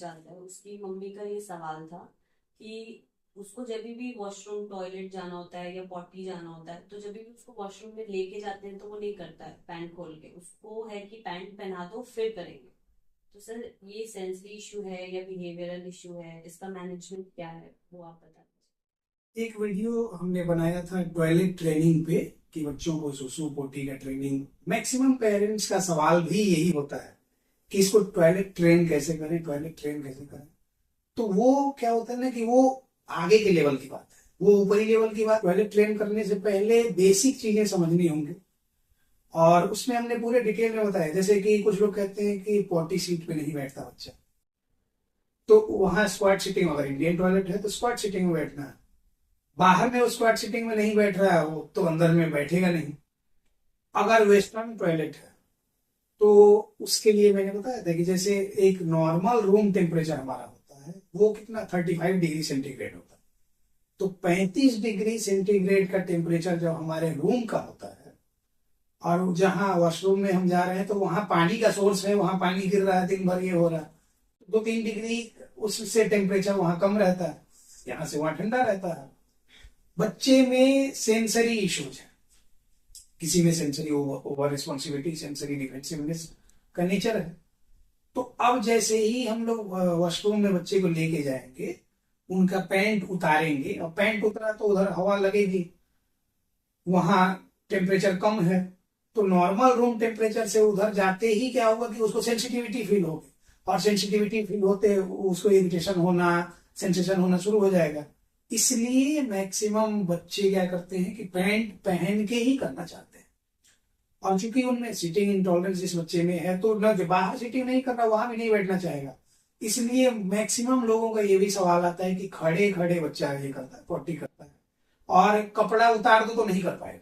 जाता है। उसकी मम्मी का ये सवाल था कि उसको जब भी वॉशरूम टॉयलेट जाना होता है या पॉटी जाना होता है, तो जब भी उसको वॉशरूम में लेके जाते हैं तो वो नहीं करता है पैंट खोल के। उसको है कि पैंट पहना दो फिर करेंगे। तो सर, ये सेंसरी इशू है या बिहेवियरल इशू है? इसका मैनेजमेंट क्या है वो आप बता एक वीडियो हमने बनाया था टॉयलेट ट्रेनिंग पे कि बच्चों को सुसु पोटी का ट्रेनिंग। मैक्सिमम पेरेंट्स का सवाल भी यही होता है कि इसको टॉयलेट ट्रेन कैसे करें, टॉयलेट ट्रेन कैसे करें। तो वो क्या होता है ना कि वो आगे के लेवल की बात है, वो ऊपरी लेवल की बात। टॉयलेट ट्रेन करने से पहले बेसिक चीजें समझनी होंगी, और उसमें हमने पूरे डिटेल में बताया। जैसे कि कुछ लोग कहते हैं कि पोटी सीट पे नहीं बैठता बच्चा, तो वहां स्क्वाट सिटिंग, अगर इंडियन टॉयलेट है तो स्क्वाट सिटिंग में बैठना है। बाहर में वो स्क्वाट सिटिंग में नहीं बैठ रहा है, वो तो अंदर में बैठेगा नहीं। अगर वेस्टर्न टॉयलेट है तो उसके लिए मैंने बताया था कि जैसे एक नॉर्मल रूम टेम्परेचर हमारा होता है वो कितना 35 डिग्री सेंटीग्रेड होता है। तो 35 डिग्री सेंटीग्रेड का टेम्परेचर जब हमारे रूम का होता है, और जहाँ वॉशरूम में हम जा रहे हैं तो वहां पानी का सोर्स है, वहां पानी गिर रहा है, दिन भर ये हो रहा है, 2-3 डिग्री उससे टेम्परेचर वहां कम रहता है, यहाँ से वहां ठंडा रहता है। बच्चे में सेंसरी इश्यूज है, किसी में sensory over responsibility, sensory defensiveness का नेचर है। तो अब जैसे ही हम लोग वॉशरूम में बच्चे को लेके जाएंगे, उनका पैंट उतारेंगे, और पैंट उतरा तो उधर हवा लगेगी, वहां टेम्परेचर कम है, तो नॉर्मल रूम टेम्परेचर से उधर जाते ही क्या होगा कि उसको सेंसिटिविटी फील होगी, और सेंसिटिविटी फील होते उसको इरिटेशन होना, सेंसेशन होना शुरू हो जाएगा। इसलिए मैक्सिमम बच्चे क्या करते हैं कि पैंट पहन के ही करना चाहते हैं। और चूंकि उनमें सीटिंग इंटॉलरेंस इस बच्चे में है, तो न बाहर सीटिंग नहीं कर रहा, वहां भी नहीं बैठना चाहेगा। इसलिए मैक्सिमम लोगों का ये भी सवाल आता है कि खड़े खड़े बच्चा ये करता है, पॉटी करता है, और कपड़ा उतार दो तो नहीं कर पाएगा।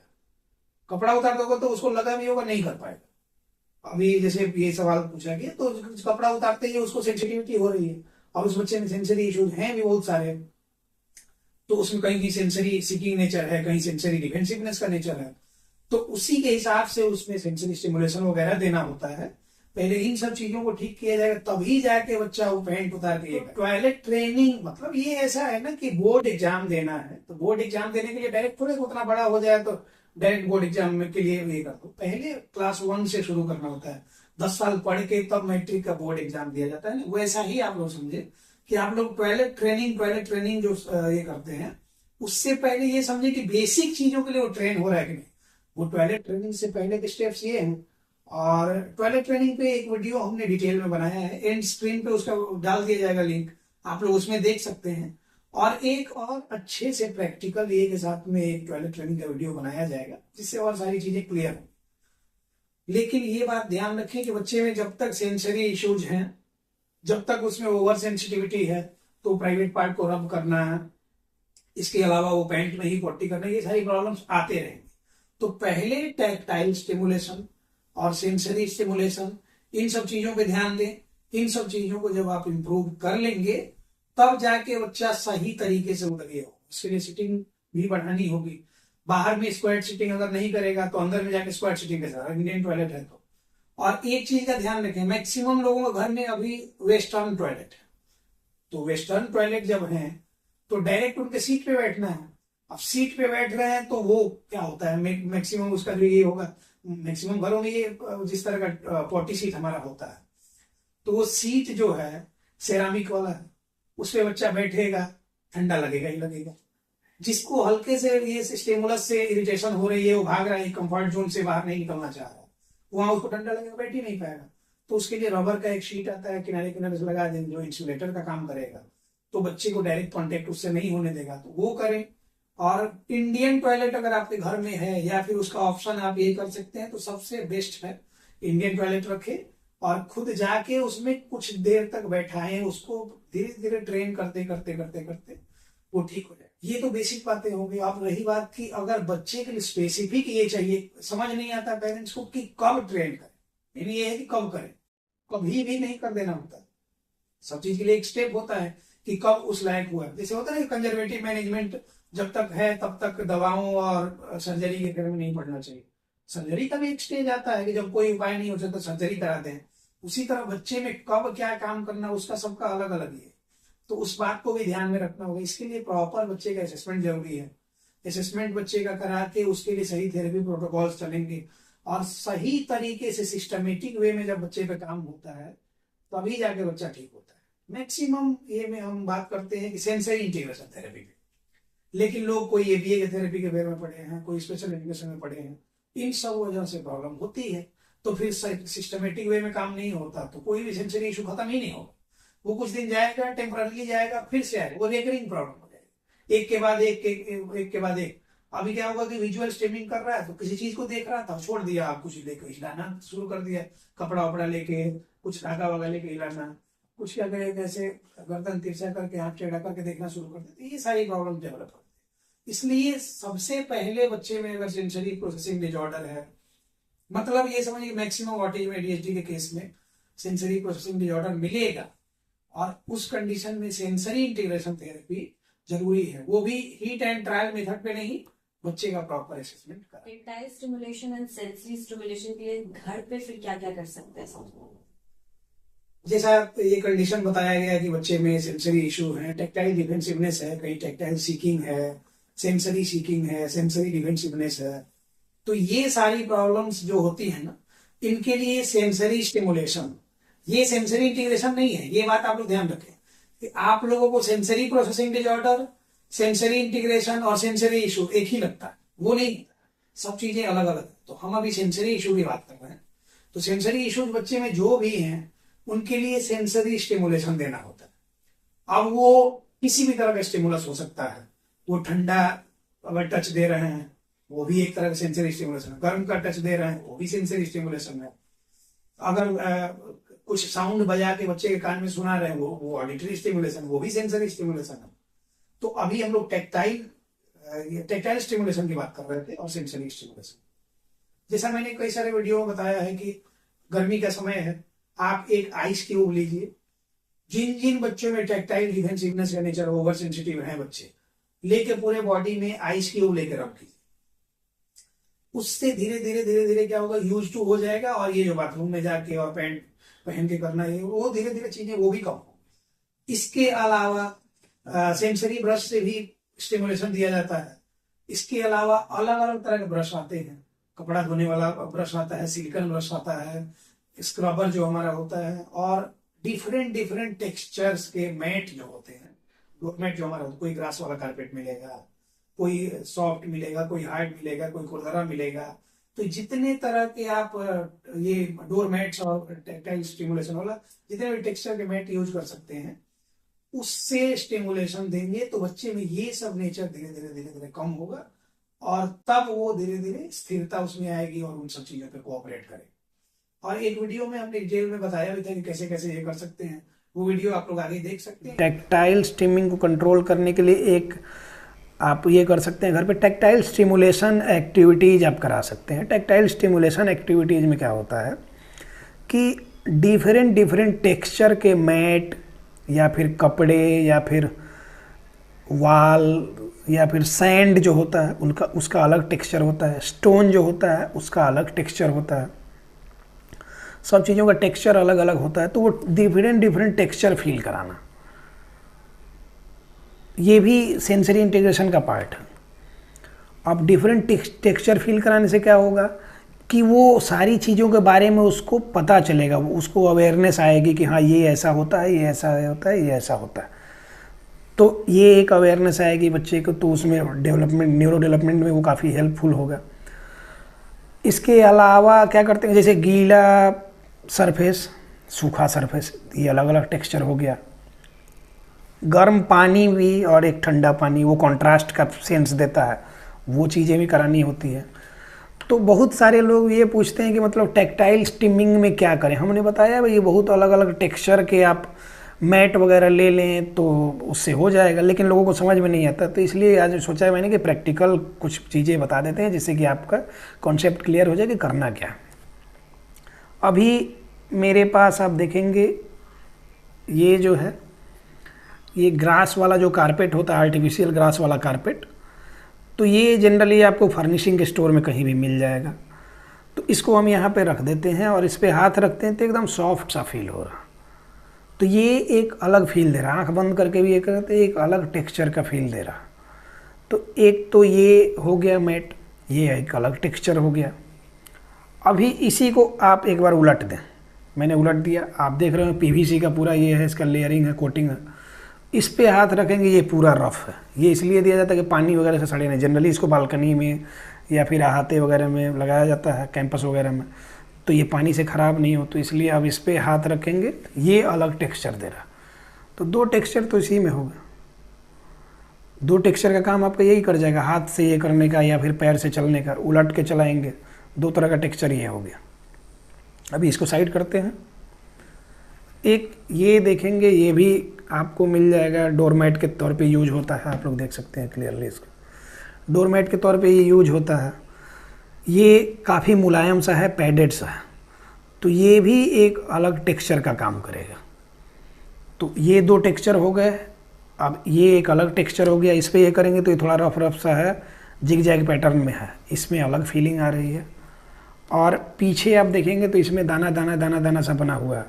कपड़ा उतार दोगे तो उसको लगा भी होगा, नहीं कर पाएगा। अभी जैसे ये सवाल पूछा गया, तो कपड़ा उतारते ही उसको सेंसिटिविटी हो रही है, और उस बच्चे में सेंसरी इश्यूज हैं भी बहुत सारे। तो उसमें कहीं की सेंसरी सीकिंग नेचर है, कहीं सेंसरी डिफेंसिवनेस का नेचर है। तो उसी के हिसाब से उसमें सेंसरी स्टिमुलेशन वगैरह देना होता है। पहले इन सब चीजों को ठीक किया जाएगा, तभी जाके बच्चा वो पैंट उतार के। टॉयलेट ट्रेनिंग मतलब ये ऐसा है ना कि बोर्ड एग्जाम देना है, तो बोर्ड एग्जाम देने के लिए डायरेक्ट थोड़े उतना बड़ा हो जाए तो डायरेक्ट बोर्ड एग्जाम के लिए ये कर दो। पहले क्लास 1 से शुरू करना होता है, 10 साल पढ़ के तब मैट्रिक का बोर्ड एग्जाम दिया जाता है ना। वैसा ही आप लोग समझे कि आप लोग टॉयलेट ट्रेनिंग जो ये करते हैं, उससे पहले ये समझे कि बेसिक चीजों के लिए वो ट्रेन हो रहा है कि नहीं। वो टॉयलेट ट्रेनिंग से पहले के स्टेप्स ये हैं। और टॉयलेट ट्रेनिंग पे एक वीडियो हमने डिटेल में बनाया है, एंड स्क्रीन पे उसका डाल दिया जाएगा लिंक, आप लोग उसमें देख सकते हैं। और एक और अच्छे से प्रैक्टिकल ये के साथ में एक टॉयलेट ट्रेनिंग का वीडियो बनाया जाएगा, जिससे और सारी चीजें क्लियर हो। लेकिन ये बात ध्यान रखें कि बच्चे में जब तक सेंसरी इश्यूज हैं, जब तक उसमें ओवर सेंसिटिविटी है, तो प्राइवेट पार्ट को रब करना, इसके अलावा वो पैंट में ही पट्टी करना, ये सारी प्रॉब्लम्स आते रहेंगे। तो पहले टैक्टाइल स्टिमुलेशन और सेंसरी स्टिमुलेशन, इन सब चीजों पे ध्यान दें। इन सब चीजों को जब आप इंप्रूव कर लेंगे, तब जाके बच्चा सही तरीके से लगेगा। उसके लिए सिटिंग भी बढ़ानी होगी। बाहर में स्क्वाड सिटिंग अगर नहीं करेगा तो अंदर में जाके स्क्वाड सिटिंग कैसे, इंडियन टॉयलेट है तो। और एक चीज का ध्यान रखें, मैक्सिमम लोगों के घर में अभी वेस्टर्न टॉयलेट है। तो वेस्टर्न टॉयलेट जब है तो डायरेक्ट उनके सीट पे बैठना है। अब सीट पे बैठ रहे हैं तो वो क्या होता है, मैक्सिमम उसका जो ये होगा, मैक्सिमम घरों में ये जिस तरह का पॉटी सीट हमारा होता है, तो वो सीट जो है सेरामिक वाला है, उस पे बच्चा बैठेगा, ठंडा लगेगा ही लगेगा। जिसको हल्के से ये स्टिमुलस से इरिटेशन हो रही है, वो भाग रहा है, कंफर्ट जोन से बाहर नहीं निकलना चाह रहा है, वहां उसको ठंडा लगेगा, बैठ ही नहीं पाएगा। तो उसके लिए रबर का एक शीट आता है, किनारे किनारे से लगा दें, जो इंसुलेटर का काम करेगा, तो बच्चे को डायरेक्ट कांटेक्ट उससे नहीं होने देगा, तो वो करें। और इंडियन टॉयलेट अगर आपके घर में है, या फिर उसका ऑप्शन आप ये कर सकते हैं, तो सबसे बेस्ट है इंडियन टॉयलेट रखें, और खुद जाके उसमें कुछ देर तक बैठाएं, उसको धीरे धीरे ट्रेन करते करते करते करते वो ठीक हो जाए। ये तो बेसिक बातें होंगी। अब रही बात कि अगर बच्चे के लिए स्पेसिफिक ये चाहिए, समझ नहीं आता पेरेंट्स को कि कब ट्रेन करें, यानी ये है कि कब करें, कभी भी नहीं कर देना होता। सब चीज के लिए एक स्टेप होता है कि कब उस लायक हुआ। जैसे होता है ना कंजर्वेटिव मैनेजमेंट, जब तक है तब तक दवाओं और सर्जरी के बारे में नहीं पढ़ना चाहिए। सर्जरी का भी एक स्टेज आता है कि जब कोई उपाय नहीं हो सकता सर्जरी कराते हैं, उसी तरह बच्चे में कब क्या काम करना उसका सबका अलग अलग ही है, तो उस बात को भी ध्यान में रखना होगा। इसके लिए प्रॉपर बच्चे का असेसमेंट जरूरी है। असेसमेंट बच्चे का करा के उसके लिए सही थेरेपी प्रोटोकॉल्स चलेंगे, और सही तरीके से सिस्टमेटिक वे में जब बच्चे पे काम होता है तभी जाके बच्चा ठीक होता है। मैक्सिमम ये में हम बात करते हैं कि सेंसरी इंटीग्रेशन थेरेपी पे, लेकिन लोग कोई एबीए के थेरेपी के बारे में पढ़े हैं, कोई स्पेशल एजुकेशन में पढ़े हैं, इन सब वजह से प्रॉब्लम होती है। तो फिर सिस्टमेटिक वे में काम नहीं होता तो कोई भी सेंसरी इशू खत्म ही नहीं होगा। वो कुछ दिन जाएगा, टेम्पररी जाएगा, फिर से आएगा, वो रेकरिंग प्रॉब्लम हो जाएगी, एक के बाद एक के बाद एक। अभी क्या होगा कि विजुअल स्ट्रीमिंग कर रहा है तो किसी चीज को देख रहा था, छोड़ दिया, आप कुछ लेके हिलाना शुरू कर दिया, कपड़ा वपड़ा लेके, कुछ धागा वगैरह लेके हिलाना, कुछ क्या करे जैसे गर्दन तिरछा करके हाथ टेढ़ा करके देखना शुरू कर देते, ये सारी प्रॉब्लम डेवलप होती है। इसलिए सबसे पहले बच्चे में अगर सेंसरी प्रोसेसिंग डिजॉर्डर है, मतलब ये समझिए मैक्सिमम ऑटिज्म एडीएचडी के केस में सेंसरी प्रोसेसिंग डिजॉर्डर मिलेगा, और उस कंडीशन में सेंसरी इंटीग्रेशन थेरेपी जरूरी है, वो भी हीट एंड ट्रायल मेथड पे नहीं, बच्चे का प्रॉपर असेसमेंट करें। Tactile stimulation and sensory stimulation के लिए घर पे फिर क्या क्या कर सकते हैं? जैसा ये कंडीशन बताया गया कि बच्चे में सेंसरी इशू है, टेक्टाइल डिफेंसिवनेस है, कहीं टेक्टाइल सीकिंग है, सेंसरी सीकिंग है, सेंसरी डिफेंसिवनेस है, तो ये सारी प्रॉब्लम्स जो होती है ना, इनके लिए सेंसरी स्टिमुलेशन, ये सेंसरी इंटीग्रेशन नहीं है। ये बात आप लोग ध्यान रखें कि आप लोगों को sensory processing disorder, sensory integration और सेंसरी इशू एक ही लगता है, वो नहीं, सब चीजें अलग अलग है। तो हम अभी सेंसरी इशू की बात कर रहे हैं, तो सेंसरी इशूज बच्चे में जो भी हैं उनके लिए सेंसरी स्टिमुलेशन देना होता है। अब वो किसी भी तरह का स्टिमुलस हो सकता है, वो ठंडा अगर टच दे रहे हैं वो भी एक तरह का सेंसरी स्टिमुलेशन है, गर्म का टच दे रहे हैं वो भी सेंसरी स्टिमुलेशन है, अगर कुछ साउंड बजा के बच्चे के कान में सुना रहे हैं वो ऑडिटरी स्टिमुलेशन, वो भी सेंसरी स्टिमुलेशन है। तो अभी हम लोग टेक्टाइल स्टिमुलेशन की बात कर रहे थे और सेंसरी स्टिमुलेशन। जैसा मैंने कई सारे वीडियो में बताया है कि गर्मी का समय है, आप एक आइस क्यूब लीजिए, जिन जिन बच्चों में टेक्टाइल डिफेंसिवनेस का नेचर ओवर सेंसिटिव है बच्चे, लेके पूरे बॉडी में आइस क्यूब लेकर रख दीजिए, उससे धीरे धीरे धीरे धीरे क्या होगा, यूज टू हो जाएगा, और ये जो बाथरूम में जाके और पैंट पहन के करना है वो धीरे धीरे चीजें वो भी कम हो। इसके अलावा सेंसरी ब्रश से भी स्टिमुलेशन दिया जाता है। इसके अलावा अलग अलग तरह के ब्रश आते हैं, कपड़ा धोने वाला ब्रश आता है, सिलिकॉन ब्रश आता है, स्क्रबर जो हमारा होता है, और डिफरेंट डिफरेंट टेक्सचर्स के मैट जो होते हैं, मैट जो हमारा, कोई ग्रास वाला कारपेट मिलेगा, कोई सॉफ्ट मिलेगा, कोई हार्ड मिलेगा, कोई खुरदरा मिलेगा। तो जितने तरह के आप ये डोर मैट्स और टेक्टाइल स्टिमुलेशन वाला जितने भी टेक्सचर के मैट यूज कर सकते हैं, उससे स्टिमुलेशन देंगे तो बच्चे में ये सब नेचर धीरे धीरे धीरे धीरे कम होगा, और तब वो धीरे धीरे स्थिरता उसमें आएगी और उन सब चीजों पे कोऑपरेट करे। और एक वीडियो में हमने डिटेल में बताया भी था कि कैसे कैसे ये कर सकते हैं, वो वीडियो आप लोग आगे देख सकते हैं। टेक्टाइल स्टिमिंग को कंट्रोल करने के लिए एक आप ये कर सकते हैं, घर पे टेक्टाइल स्टिमुलेशन एक्टिविटीज़ आप करा सकते हैं। टेक्टाइल स्टिमुलेशन एक्टिविटीज़ में क्या होता है कि डिफरेंट डिफरेंट टेक्सचर के मैट या फिर कपड़े या फिर वाल या फिर सैंड जो होता है उनका उसका अलग टेक्सचर होता है, स्टोन जो होता है उसका अलग टेक्सचर होता है, सब चीज़ों का टेक्सचर अलग अलग होता है। तो वो डिफरेंट डिफरेंट टेक्सचर फील कराना, ये भी सेंसरी इंटीग्रेशन का पार्ट है। अब डिफरेंट टेक्सचर फील कराने से क्या होगा कि वो सारी चीज़ों के बारे में उसको पता चलेगा, वो उसको अवेयरनेस आएगी कि हाँ ये ऐसा होता है, ये ऐसा होता है, ये ऐसा होता है। तो ये एक अवेयरनेस आएगी बच्चे को, तो उसमें डेवलपमेंट, न्यूरो डेवलपमेंट में वो काफ़ी हेल्पफुल होगा। इसके अलावा क्या करते हैं, जैसे गीला सरफेस, सूखा सरफेस, ये अलग अलग टेक्सचर हो गया। गर्म पानी भी और एक ठंडा पानी, वो कंट्रास्ट का सेंस देता है, वो चीज़ें भी करानी होती है। तो बहुत सारे लोग ये पूछते हैं कि मतलब टेक्टाइल स्टिमिंग में क्या करें। हमने बताया भाई ये बहुत अलग अलग टेक्सचर के आप मैट वगैरह ले लें तो उससे हो जाएगा, लेकिन लोगों को समझ में नहीं आता। तो इसलिए आज सोचा है मैंने कि प्रैक्टिकल कुछ चीज़ें बता देते हैं जिससे कि आपका कॉन्सेप्ट क्लियर हो जाए कि करना क्या। अभी मेरे पास आप देखेंगे ये जो है, ये ग्रास वाला जो कारपेट होता है, आर्टिफिशियल ग्रास वाला कारपेट, तो ये जनरली आपको फर्निशिंग के स्टोर में कहीं भी मिल जाएगा। तो इसको हम यहाँ पे रख देते हैं और इस पे हाथ रखते हैं तो एकदम सॉफ्ट सा फील हो रहा। तो ये एक अलग फील दे रहा, आंख बंद करके भी ये करते एक अलग टेक्सचर का फील दे रहा। तो एक तो ये हो गया मैट, ये एक अलग टेक्सचर हो गया। अभी इसी को आप एक बार उलट दें, मैंने उलट दिया, आप देख रहे हो पीवीसी का पूरा ये है, इसका लेयरिंग है, कोटिंग है। इस पे हाथ रखेंगे ये पूरा रफ है। ये इसलिए दिया जाता है कि पानी वगैरह से सड़े नहीं। जनरली इसको बालकनी में या फिर अहाते वगैरह में लगाया जाता है, कैंपस वगैरह में, तो ये पानी से ख़राब नहीं हो, तो इसलिए अब इस पे हाथ रखेंगे ये अलग टेक्सचर दे रहा। तो 2 टेक्सचर तो इसी में होगा। 2 टेक्सचर का काम आपका यही कर जाएगा, हाथ से ये करने का या फिर पैर से चलने का, उलट के चलाएंगे, 2 तरह का टेक्सचर ये हो गया। अभी इसको साइड करते हैं। एक ये देखेंगे, ये भी आपको मिल जाएगा, डोरमैट के तौर पे यूज होता है, आप लोग देख सकते हैं क्लियरली इसको, डोरमैट के तौर पे ये यूज होता है। ये काफ़ी मुलायम सा है, पैडेड सा है, तो ये भी एक अलग टेक्सचर का काम करेगा। तो ये 2 टेक्सचर हो गए। अब ये एक अलग टेक्सचर हो गया, इस पर ये करेंगे तो ये थोड़ा रफ रफ सा है, जिग जैग पैटर्न में है, इसमें अलग फीलिंग आ रही है। और पीछे आप देखेंगे तो इसमें दाना दाना दाना दाना सा बना हुआ है,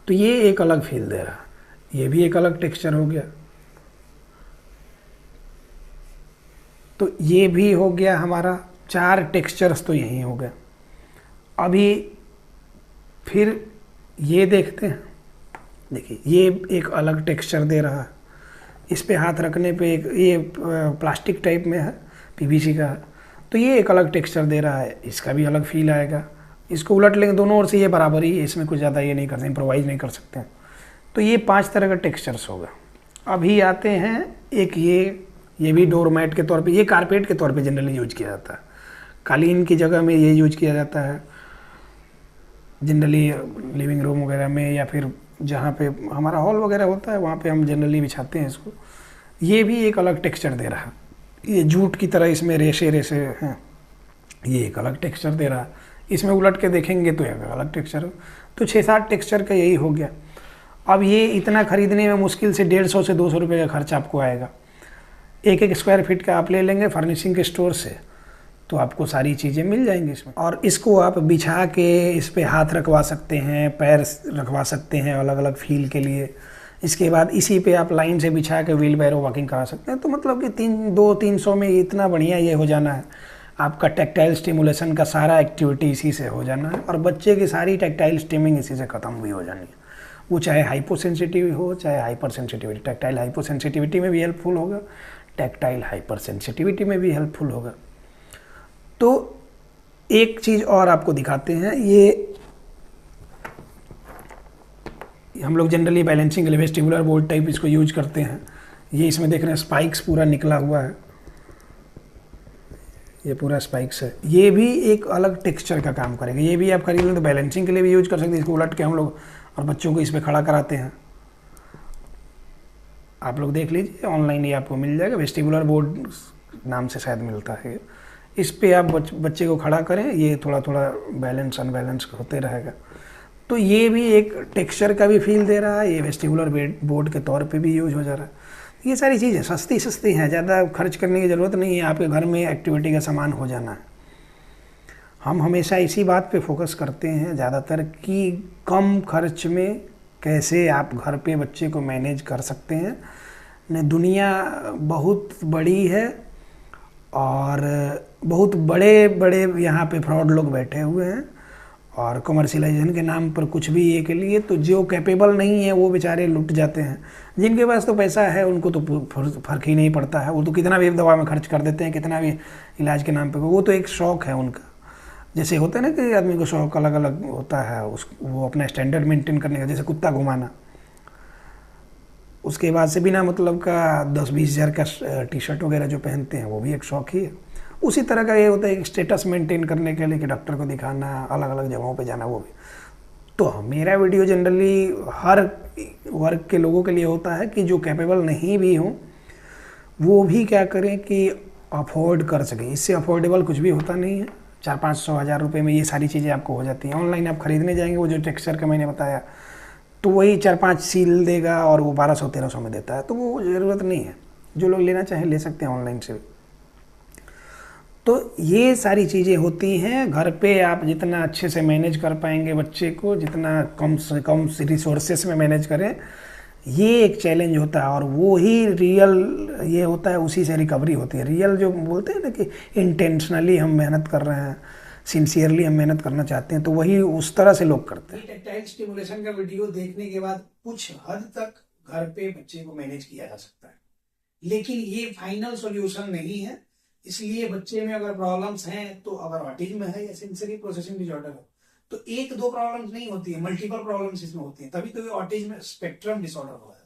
तो ये एक अलग फील दे रहा है। ये भी एक अलग टेक्सचर हो गया। तो ये भी हो गया हमारा, 4 टेक्सचर्स तो यही हो गए। अभी फिर ये देखते हैं, देखिए ये एक अलग टेक्सचर दे रहा है। इस पे हाथ रखने पे एक ये प्लास्टिक टाइप में है, पीवीसी का है, तो ये एक अलग टेक्सचर दे रहा है, इसका भी अलग फील आएगा। इसको उलट लेंगे दोनों ओर से, ये बराबर ही है, इसमें कुछ ज़्यादा ये नहीं करते, इम्प्रोवाइज नहीं कर सकते हैं। तो ये 5 तरह का टेक्सचर्स होगा। अभी आते हैं एक ये भी डोरमैट के तौर पे, ये कारपेट के तौर पे जनरली यूज किया जाता है, कालीन की जगह में ये यूज किया जाता है जनरली, लिविंग रूम वगैरह में, या फिर जहाँ पे हमारा हॉल वगैरह होता है वहाँ पे हम जनरली बिछाते हैं इसको। ये भी एक अलग टेक्सचर दे रहा है, ये जूट की तरह इसमें रेशे रेशे हैं, ये एक अलग टेक्सचर दे रहा है। इसमें उलट के देखेंगे तो एक अलग टेक्सचर। तो 6-7 टेक्सचर का यही हो गया। अब ये इतना खरीदने में मुश्किल से 150 से 200 रुपये का खर्च आपको आएगा। 1-1 स्क्वायर फीट का आप ले लेंगे फर्निशिंग के स्टोर से, तो आपको सारी चीज़ें मिल जाएंगी इसमें। और इसको आप बिछा के इस पे हाथ रखवा सकते हैं, पैर रखवा सकते हैं अलग अलग फील के लिए। इसके बाद इसी पे आप लाइन से बिछा के व्हील बैरो वॉकिंग करा सकते हैं। तो मतलब कि 200-300 में इतना बढ़िया ये हो जाना है, आपका टैक्टाइल स्टिमुलेशन का सारा एक्टिविटी इसी से हो जाना है, और बच्चे की सारी टैक्टाइल स्टिमिंग इसी से ख़त्म भी हो जानी है। वो चाहे हाइपोसेंसिटिव हो चाहे हाइपर सेंसिटिविटी, टैक्टाइल हाइपोसेंसिटिविटी में भी हेल्पफुल होगा, टैक्टाइल हाइपर सेंसिटिविटी में भी हेल्पफुल होगा। तो एक चीज़ और आपको दिखाते हैं, ये हम लोग जनरली बैलेंसिंग के लिए वेस्टिबुलर बोल्ट टाइप इसको यूज करते हैं। ये इसमें देख रहे हैं स्पाइक्स पूरा निकला हुआ है, ये पूरा स्पाइक्स है। ये भी एक अलग टेक्सचर का काम करेगा। ये भी आप खरीद लें तो बैलेंसिंग के लिए भी यूज कर सकते हैं। इसको उलट के हम लोग और बच्चों को इस पर खड़ा कराते हैं। आप लोग देख लीजिए ऑनलाइन, ये आपको मिल जाएगा, वेस्टिबुलर बोर्ड नाम से शायद मिलता है। इस पे आप बच्चे को खड़ा करें, ये थोड़ा थोड़ा बैलेंस अनबैलेंस होते रहेगा। तो ये भी एक टेक्सचर का भी फील दे रहा है, ये वेस्टिबुलर बोर्ड के तौर पे भी यूज हो जा रहा है। ये सारी चीज़ें सस्ती हैं, ज़्यादा खर्च करने की ज़रूरत नहीं है, आपके घर में एक्टिविटी का सामान हो जाना है। हम हमेशा इसी बात पे फोकस करते हैं ज़्यादातर कि कम खर्च में कैसे आप घर पे बच्चे को मैनेज कर सकते हैं। न दुनिया बहुत बड़ी है और बहुत बड़े बड़े यहाँ पे फ्रॉड लोग बैठे हुए हैं, और कमर्शियलाइजेशन के नाम पर कुछ भी ये के लिए, तो जो कैपेबल नहीं है वो बेचारे लुट जाते हैं। जिनके पास तो पैसा है उनको तो फर्क ही नहीं पड़ता है, वो तो कितना भी दवा में खर्च कर देते हैं, कितना भी इलाज के नाम पे, वो तो एक शौक़ है उनका। जैसे होता है ना कि आदमी को शौक़ अलग अलग होता है, वो अपना स्टैंडर्ड मेंटेन करने का, जैसे कुत्ता घुमाना, उसके बाद से बिना मतलब का 10-20 हज़ार का टी शर्ट वगैरह जो पहनते हैं वो भी एक शौक़ ही है। उसी तरह का ये होता है, एक स्टेटस मेंटेन करने के लिए कि डॉक्टर को दिखाना, अलग अलग जगहों पे जाना, वो भी। तो मेरा वीडियो जनरली हर वर्ग के लोगों के लिए होता है कि जो कैपेबल नहीं भी हों वो भी क्या करें कि अफोर्ड कर सकें। इससे अफोर्डेबल कुछ भी होता नहीं है, 400-500 हज़ार रुपये में ये सारी चीज़ें आपको हो जाती हैं। ऑनलाइन आप ख़रीदने जाएंगे, वो जो टेक्सचर का मैंने बताया, तो वही 4-5 सील देगा और वो 1200-1300 में देता है, तो वो ज़रूरत नहीं है। जो लोग लेना चाहें ले सकते हैं ऑनलाइन से। तो ये सारी चीज़ें होती हैं। घर पे आप जितना अच्छे से मैनेज कर पाएंगे बच्चे को, जितना कम से कम रिसोर्सेस में मैनेज करें, ये एक चैलेंज होता है। और वो ही रियल ये होता है, उसी से रिकवरी होती है। रियल जो बोलते हैं ना कि इंटेंशनली हम मेहनत कर रहे हैं, सिंसियरली हम मेहनत करना चाहते हैं, तो वही उस तरह से लोग करते हैं। टैक्टाइल स्टिमुलेशन का वीडियो देखने के बाद कुछ हद तक घर पे बच्चे को मैनेज किया जा सकता है, लेकिन ये फाइनल सॉल्यूशन नहीं है। इसलिए बच्चे में अगर प्रॉब्लम्स हैं, तो अगर ऑटिज्म है या सेंसरी प्रोसेसिंग डिसऑर्डर है, तो एक दो प्रॉब्लम्स नहीं होती है, मल्टीपल प्रॉब्लम्स इसमें होती हैं, तभी तो ये ऑटिज्म स्पेक्ट्रम डिसऑर्डर हुआ है।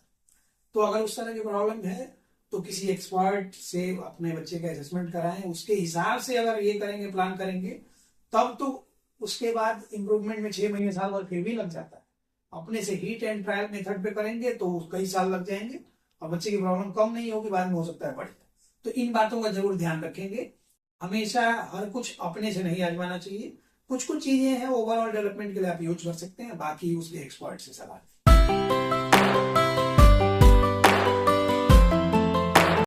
तो अगर उस तरह की प्रॉब्लम है तो किसी एक्सपर्ट से अपने बच्चे का असेसमेंट कराएं, उसके हिसाब से अगर ये करेंगे, प्लान करेंगे, तब तो उसके बाद इम्प्रूवमेंट में 6 महीने साल भर फिर भी लग जाता है। अपने से हीट एंड ट्रायल मेथड पे करेंगे तो कई साल लग जाएंगे और बच्चे की प्रॉब्लम कम नहीं होगी, बाद में हो सकता है बढ़े। तो इन बातों का जरूर ध्यान रखेंगे। हमेशा हर कुछ अपने से नहीं आजमाना चाहिए। कुछ कुछ चीजें हैं ओवरऑल डेवलपमेंट के लिए आप यूज कर सकते हैं, बाकी उसके एक्सपर्ट से सलाह